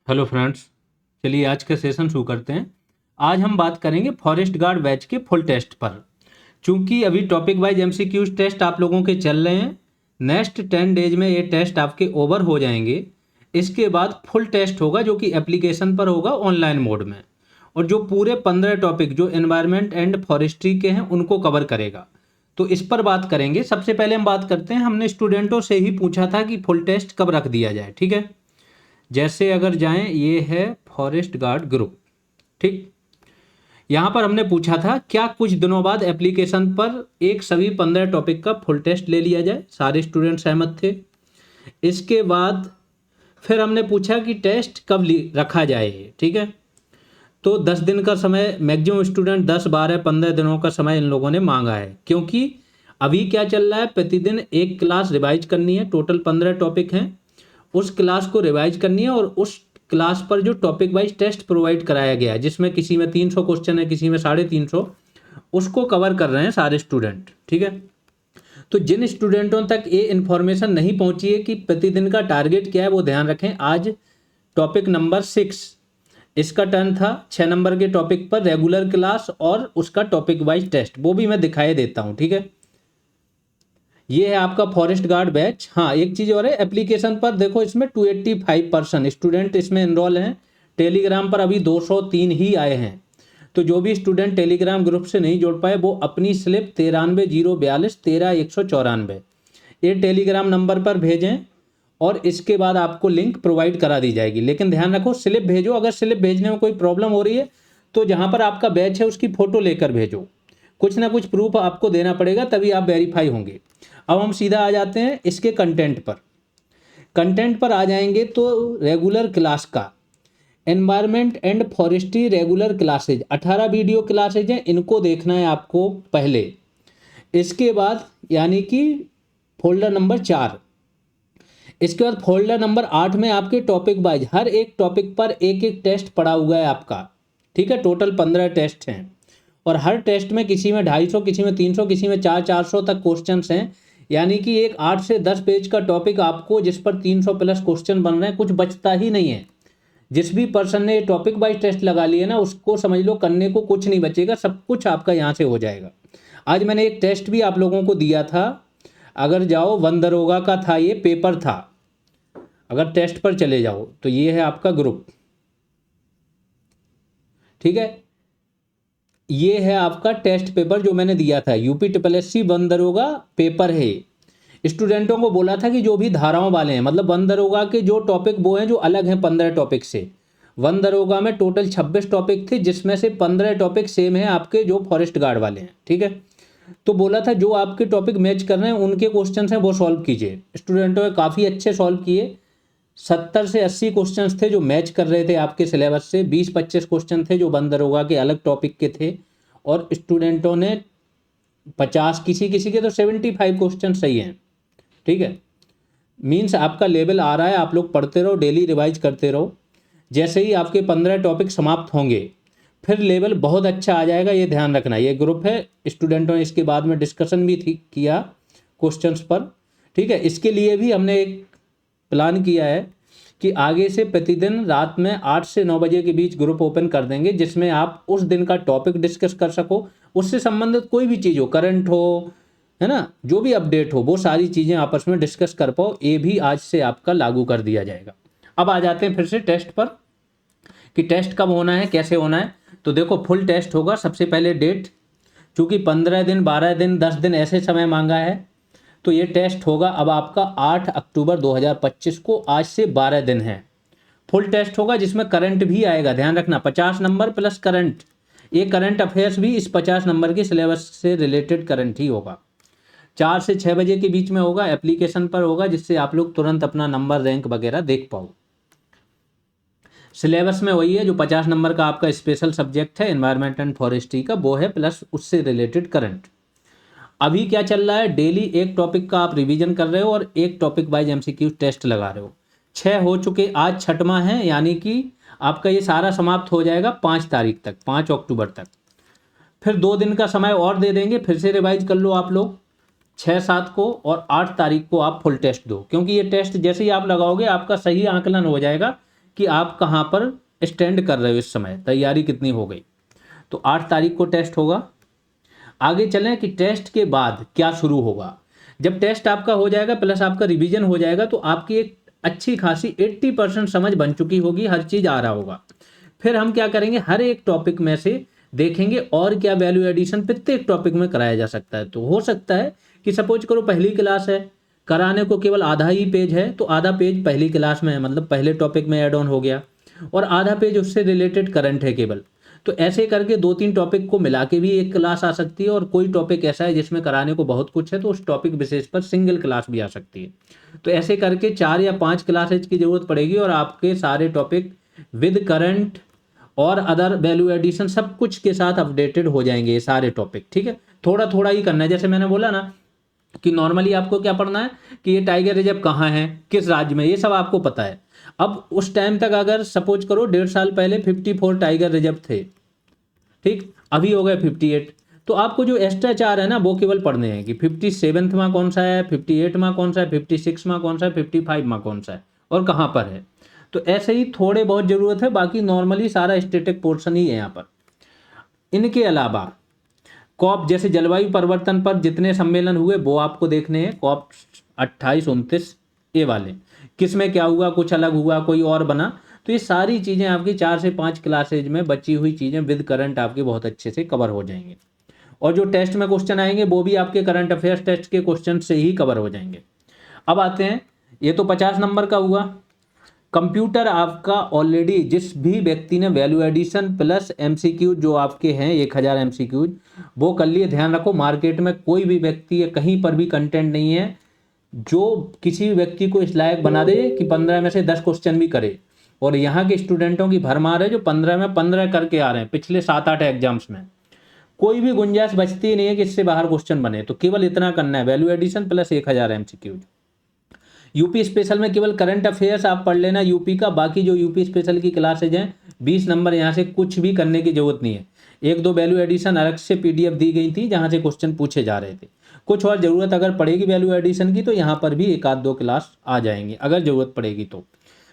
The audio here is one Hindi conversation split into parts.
हेलो फ्रेंड्स, चलिए आज का सेशन शुरू करते हैं। आज हम बात करेंगे फॉरेस्ट गार्ड बैच के फुल टेस्ट पर। चूंकि अभी टॉपिक वाइज एमसीक्यूज टेस्ट आप लोगों के चल रहे हैं, नेक्स्ट 10 डेज में ये टेस्ट आपके ओवर हो जाएंगे। इसके बाद फुल टेस्ट होगा जो कि एप्लीकेशन पर होगा ऑनलाइन मोड में, और जो पूरे 15 टॉपिक जो एनवायरनमेंट एंड फॉरेस्ट्री के हैं उनको कवर करेगा। तो इस पर बात करेंगे। सबसे पहले हम बात करते हैं, हमने स्टूडेंटों से ही पूछा था कि फुल टेस्ट कब रख दिया जाए। ठीक है, जैसे अगर जाएं, ये है फॉरेस्ट गार्ड ग्रुप। ठीक, यहाँ पर हमने पूछा था क्या कुछ दिनों बाद एप्लीकेशन पर एक सभी 15 टॉपिक का फुल टेस्ट ले लिया जाए। सारे स्टूडेंट सहमत थे। इसके बाद फिर हमने पूछा कि टेस्ट कब रखा जाए। ठीक है, तो 10 दिन का समय, मैक्सिमम स्टूडेंट 10, 12, 15 दिनों का समय इन लोगों ने मांगा है। क्योंकि अभी क्या चल रहा है, प्रतिदिन एक क्लास रिवाइज करनी है। टोटल 15 टॉपिक हैं, उस क्लास को रिवाइज करनी है, और उस क्लास पर जो टॉपिक वाइज टेस्ट प्रोवाइड कराया गया है, जिसमें किसी में 300 क्वेश्चन है, किसी में 350, उसको कवर कर रहे हैं सारे स्टूडेंट। ठीक है, तो जिन स्टूडेंटों तक ये इन्फॉर्मेशन नहीं पहुंची है कि प्रतिदिन का टारगेट क्या है, वो ध्यान रखें। आज टॉपिक नंबर 6 इसका टर्न था। 6 नंबर के टॉपिक पर रेगुलर क्लास और उसका टॉपिक वाइज टेस्ट, वो भी मैं दिखाई देता हूँ। ठीक है, ये है आपका फॉरेस्ट गार्ड बैच। हाँ, एक चीज़ और है, एप्लीकेशन पर देखो इसमें 285% स्टूडेंट इसमें इनरोल हैं। टेलीग्राम पर अभी 203 ही आए हैं। तो जो भी स्टूडेंट टेलीग्राम ग्रुप से नहीं जुड़ पाए, वो अपनी स्लिप 93 042 13 194 ये टेलीग्राम नंबर पर भेजें, और इसके बाद आपको लिंक प्रोवाइड करा दी जाएगी। लेकिन ध्यान रखो, स्लिप भेजो। अगर स्लिप भेजने में कोई प्रॉब्लम हो रही है तो जहाँ पर आपका बैच है उसकी फ़ोटो लेकर भेजो। कुछ ना कुछ प्रूफ आपको देना पड़ेगा, तभी आप वेरीफाई होंगे। अब हम सीधा आ जाते हैं इसके कंटेंट पर। कंटेंट पर आ जाएंगे तो रेगुलर क्लास का environment and forestry regular classes 18 video classes हैं, इनको देखना है आपको पहले। इसके बाद यानी कि फोल्डर नंबर 4। इसके बाद फोल्डर नंबर 8 में आपके टॉपिक वाइज हर एक टॉपिक पर एक एक टेस्ट पड़ा हुआ है आपका। ठीक है, टोटल 15 टेस्ट हैं, और हर टेस्ट में किसी में 250, किसी में 300, किसी में 400 तक क्वेश्चंस हैं। यानी कि एक 8 से 10 पेज का टॉपिक आपको, जिस पर 300 प्लस क्वेश्चन बन रहे हैं, कुछ बचता ही नहीं है। जिस भी पर्सन ने टॉपिक वाइज टेस्ट लगा लिए ना, उसको समझ लो करने को कुछ नहीं बचेगा, सब कुछ आपका यहाँ से हो जाएगा। आज मैंने एक टेस्ट भी आप लोगों को दिया था, अगर जाओ वन दरोगा का था, ये पेपर था। अगर टेस्ट पर चले जाओ तो ये है आपका ग्रुप। ठीक है, ये है आपका टेस्ट पेपर जो मैंने दिया था, यूपी SSC वन दरोगा पेपर है। स्टूडेंटों को बोला था कि जो भी धाराओं वाले हैं, मतलब वन दरोगा के जो टॉपिक वो हैं जो अलग हैं 15 टॉपिक से। वन दरोगा में टोटल 26 टॉपिक थे, जिसमें से 15 टॉपिक सेम है आपके जो फॉरेस्ट गार्ड वाले हैं। ठीक है, तो बोला था जो आपके टॉपिक मैच कर रहे हैं उनके क्वेश्चन हैं वो सॉल्व कीजिए। स्टूडेंटों ने काफ़ी अच्छे सॉल्व किए। 70 से 80 क्वेश्चन थे जो मैच कर रहे थे आपके सिलेबस से। 20-25 क्वेश्चन थे जो वन दरोगा के अलग टॉपिक के थे, और स्टूडेंटों ने 50, किसी किसी के तो 75 क्वेश्चन सही हैं। ठीक है, मीन्स आपका लेवल आ रहा है। आप लोग पढ़ते रहो, डेली रिवाइज करते रहो। जैसे ही आपके 15 टॉपिक समाप्त होंगे, फिर लेवल बहुत अच्छा आ जाएगा, ये ध्यान रखना। ये ग्रुप है, स्टूडेंटों ने इसके बाद में डिस्कशन भी किया क्वेश्चंस पर। ठीक है, इसके लिए भी हमने एक प्लान किया है कि आगे से प्रतिदिन रात में 8 से 9 बजे के बीच ग्रुप ओपन कर देंगे, जिसमें आप उस दिन का टॉपिक डिस्कस कर सको। उससे संबंधित कोई भी चीज़ हो, करंट हो, है ना, जो भी अपडेट हो, वो सारी चीज़ें आपस में डिस्कस कर पाओ। ये भी आज से आपका लागू कर दिया जाएगा। अब आ जाते हैं फिर से टेस्ट पर, कि टेस्ट कब होना है, कैसे होना है। तो देखो, फुल टेस्ट होगा। सबसे पहले डेट, चूँकि 15 दिन, 12 दिन, 10 दिन ऐसे समय मांगा है, तो ये टेस्ट होगा अब आपका 8 अक्टूबर 2025 को। आज से 12 दिन है। फुल टेस्ट होगा जिसमें करंट भी आएगा, ध्यान रखना, 50 नंबर प्लस करंट। ये करंट अफेयर्स भी इस 50 नंबर के सिलेबस से रिलेटेड करंट ही होगा। 4 से 6 बजे के बीच में होगा, एप्लीकेशन पर होगा, जिससे आप लोग तुरंत अपना नंबर, रैंक वगैरह देख पाओ। सिलेबस में वही है जो 50 नंबर का आपका स्पेशल सब्जेक्ट है एनवायरनमेंट एंड फॉरेस्ट्री का, वो है, प्लस उससे रिलेटेड करंट। अभी क्या चल रहा है, डेली एक टॉपिक का आप रिवीजन कर रहे हो और एक टॉपिक वाइज एमसीक्यू टेस्ट लगा रहे हो। 6 हो चुके, आज 6वां है, यानी कि आपका ये सारा समाप्त हो जाएगा 5 तारीख तक, 5 अक्टूबर तक। फिर 2 दिन का समय और दे देंगे, फिर से रिवाइज कर लो आप लोग 6-7 को, और 8 तारीख को आप फुल टेस्ट दो। क्योंकि ये टेस्ट जैसे ही आप लगाओगे, आपका सही आकलन हो जाएगा कि आप कहाँ पर स्टैंड कर रहे हो, इस समय तैयारी कितनी हो गई। तो 8 तारीख को टेस्ट होगा। आगे चलें कि टेस्ट के बाद क्या शुरू होगा। जब टेस्ट आपका हो जाएगा प्लस आपका रिवीजन हो जाएगा तो आपकी एक अच्छी खासी 80% समझ बन चुकी होगी, हर चीज़ आ रहा होगा। फिर हम क्या करेंगे, हर एक टॉपिक में से देखेंगे और क्या वैल्यू एडिशन प्रत्येक टॉपिक में कराया जा सकता है। तो हो सकता है कि सपोज करो पहली क्लास है, कराने को केवल आधा ही पेज है, तो आधा पेज पहली क्लास में है, मतलब पहले टॉपिक में ऐड ऑन हो गया, और आधा पेज उससे रिलेटेड करंट है केवल। तो ऐसे करके 2-3 टॉपिक को मिला के भी एक क्लास आ सकती है, और कोई टॉपिक ऐसा है जिसमें कराने को बहुत कुछ है तो उस टॉपिक विशेष पर सिंगल क्लास भी आ सकती है। तो ऐसे करके 4 या 5 क्लासेज की जरूरत पड़ेगी और आपके सारे टॉपिक विद करंट और अदर वैल्यू एडिशन सब कुछ के साथ अपडेटेड हो जाएंगे ये सारे टॉपिक। ठीक है, थोड़ा थोड़ा ही करना है। जैसे मैंने बोला ना कि नॉर्मली आपको क्या पढ़ना है कि ये टाइगर रिजर्व कहाँ है, किस राज्य में, ये सब आपको पता है। अब उस टाइम तक अगर सपोज करो 1.5 साल पहले 54 टाइगर रिजर्व थे, ठीक, अभी हो गए 58, तो आपको जो एक्स्ट्रा 4 है ना वो केवल पढ़ने हैं कि 57वां कौन सा है, 58वां कौन सा है, 56वां कौन सा है, 55वां कौन सा है और कहाँ पर है। तो ऐसे ही थोड़े बहुत ज़रूरत है, बाकी नॉर्मली सारा स्टैटिक पोर्शन ही है यहाँ पर। इनके अलावा कॉप जैसे जलवायु परिवर्तन पर जितने सम्मेलन हुए वो आपको देखने हैं, कॉप 28, 29 ये वाले, किस में क्या हुआ, कुछ अलग हुआ, कोई और बना। तो ये सारी चीज़ें आपकी 4 से 5 क्लासेज में बची हुई चीज़ें विद करंट आपके बहुत अच्छे से कवर हो जाएंगे। और जो टेस्ट में क्वेश्चन आएंगे वो भी आपके करंट अफेयर्स टेस्ट के क्वेश्चन से ही कवर हो जाएंगे। अब आते हैं, ये तो 50 नंबर का हुआ। कंप्यूटर आपका ऑलरेडी जिस भी व्यक्ति ने वैल्यू एडिशन प्लस एमसीक्यू जो आपके हैं 1000 एमसीक्यू वो कर लिए। ध्यान रखो मार्केट में कोई भी व्यक्ति कहीं पर भी कंटेंट नहीं है जो किसी भी व्यक्ति को इस लायक बना दे कि 15 में से 10 क्वेश्चन भी करे। और यहाँ के स्टूडेंटों की भरमार है जो 15 में 15 करके आ रहे हैं पिछले 7-8 एग्जाम्स में। कोई भी गुंजाइश बचती नहीं है कि इससे बाहर क्वेश्चन बने। तो केवल इतना करना है, value addition plus 1000 MCQ. UP special में केवल करंट अफेयर्स आप पढ़ लेना यूपी का, बाकी जो यूपी स्पेशल की क्लासेज हैं 20 नंबर यहाँ से कुछ भी करने की जरूरत नहीं है। 1-2 वैल्यू एडिशन अलग से पीडीएफ दी गई थी जहाँ से क्वेश्चन पूछे जा रहे थे। कुछ और जरूरत अगर पड़ेगी वैल्यू एडिशन की तो यहाँ पर भी 1-2 क्लास आ जाएंगे अगर जरूरत पड़ेगी तो।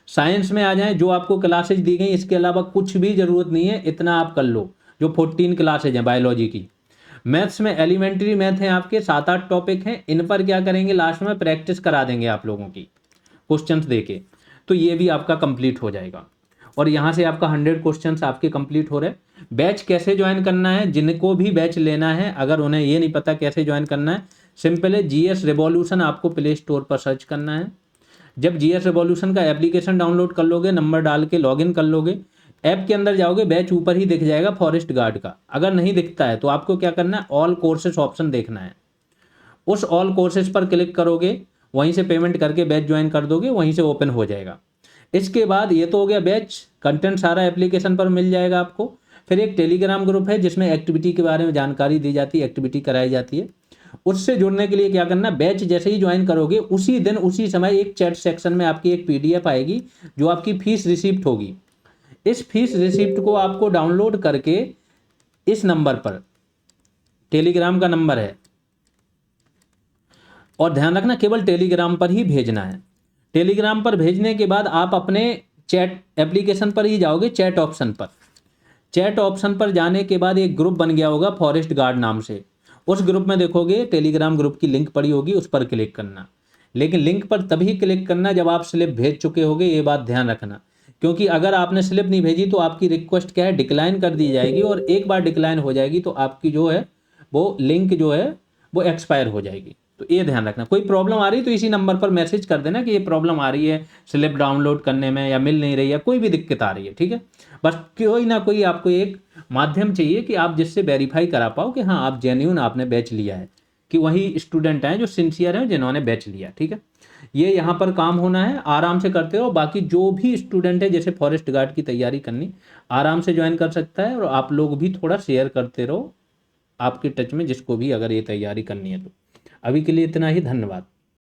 साइंस में आ जाए, जो आपको क्लासेज दी गई इसके अलावा कुछ भी जरूरत नहीं है, इतना आप कर लो जो 14 क्लासेज हैं बायोलॉजी की। मैथ्स में एलिमेंट्री मैथ है आपके 7-8 टॉपिक हैं, इन पर क्या करेंगे लास्ट में प्रैक्टिस करा देंगे आप लोगों की क्वेश्चंस देके। तो ये भी आपका कंप्लीट हो जाएगा और यहाँ से आपका 100 क्वेश्चंस आपके कंप्लीट हो रहे हैं। बैच कैसे ज्वाइन करना है, जिनको भी बैच लेना है अगर उन्हें ये नहीं पता कैसे ज्वाइन करना है, सिंपल है, जीएस रिवॉल्यूशन आपको प्ले स्टोर पर सर्च करना है। जब जीएस रिवॉल्यूशन का एप्लीकेशन डाउनलोड कर लोगे, नंबर डाल के लॉगिन कर लोगे, ऐप के अंदर जाओगे, बैच ऊपर ही दिख जाएगा फॉरेस्ट गार्ड का। अगर नहीं दिखता है तो आपको क्या करना है, ऑल कोर्सेज ऑप्शन देखना है। उस ऑल कोर्सेज पर क्लिक करोगे, वहीं से पेमेंट करके बैच ज्वाइन कर दोगे, वहीं से ओपन हो जाएगा। इसके बाद ये तो हो गया बैच, कंटेंट सारा एप्लीकेशन पर मिल जाएगा आपको। फिर एक टेलीग्राम ग्रुप है जिसमें एक्टिविटी के बारे में जानकारी दी जाती है, एक्टिविटी कराई जाती है। उससे जुड़ने के लिए क्या करना, बैच जैसे ही ज्वाइन करोगे उसी दिन उसी समय एक चैट सेक्शन में आपकी एक पीडीएफ आएगी जो आपकी फीस रिसिप्ट होगी। इस फीस रिसिप्ट को आपको डाउनलोड करके इस नंबर पर, टेलीग्राम का नंबर है, और ध्यान रखना केवल टेलीग्राम पर ही भेजना है। टेलीग्राम पर भेजने के बाद आप अपने चैट एप्लीकेशन पर ही जाओगे, चैट ऑप्शन पर। चैट ऑप्शन पर जाने के बाद एक ग्रुप बन गया होगा फॉरेस्ट गार्ड नाम से, उस ग्रुप में देखोगे टेलीग्राम ग्रुप की लिंक पड़ी होगी, उस पर क्लिक करना। लेकिन लिंक पर तभी क्लिक करना जब आप स्लिप भेज चुके होगे, ये बात ध्यान रखना, क्योंकि अगर आपने स्लिप नहीं भेजी तो आपकी रिक्वेस्ट क्या है, डिक्लाइन कर दी जाएगी, और एक बार डिक्लाइन हो जाएगी तो आपकी जो है वो लिंक जो है वो एक्सपायर हो जाएगी। तो ये ध्यान रखना। कोई प्रॉब्लम आ रही तो इसी नंबर पर मैसेज कर देना कि ये प्रॉब्लम आ रही है स्लिप डाउनलोड करने में या मिल नहीं रही है, कोई भी दिक्कत आ रही है, ठीक है। बस कोई ना कोई आपको एक माध्यम चाहिए कि आप जिससे वेरीफाई करा पाओ कि हाँ आप जेन्युइन आपने बैच लिया है, कि वही स्टूडेंट हैं जो सिंसियर हैं जिन्होंने बैच लिया, ठीक है। ये यहाँ पर काम होना है, आराम से करते रहो। बाकी जो भी स्टूडेंट है जैसे फॉरेस्ट गार्ड की तैयारी करनी, आराम से ज्वाइन कर सकता है, और आप लोग भी थोड़ा शेयर करते रहो आपके टच में जिसको भी अगर ये तैयारी करनी है तो। अभी के लिए इतना ही, धन्यवाद।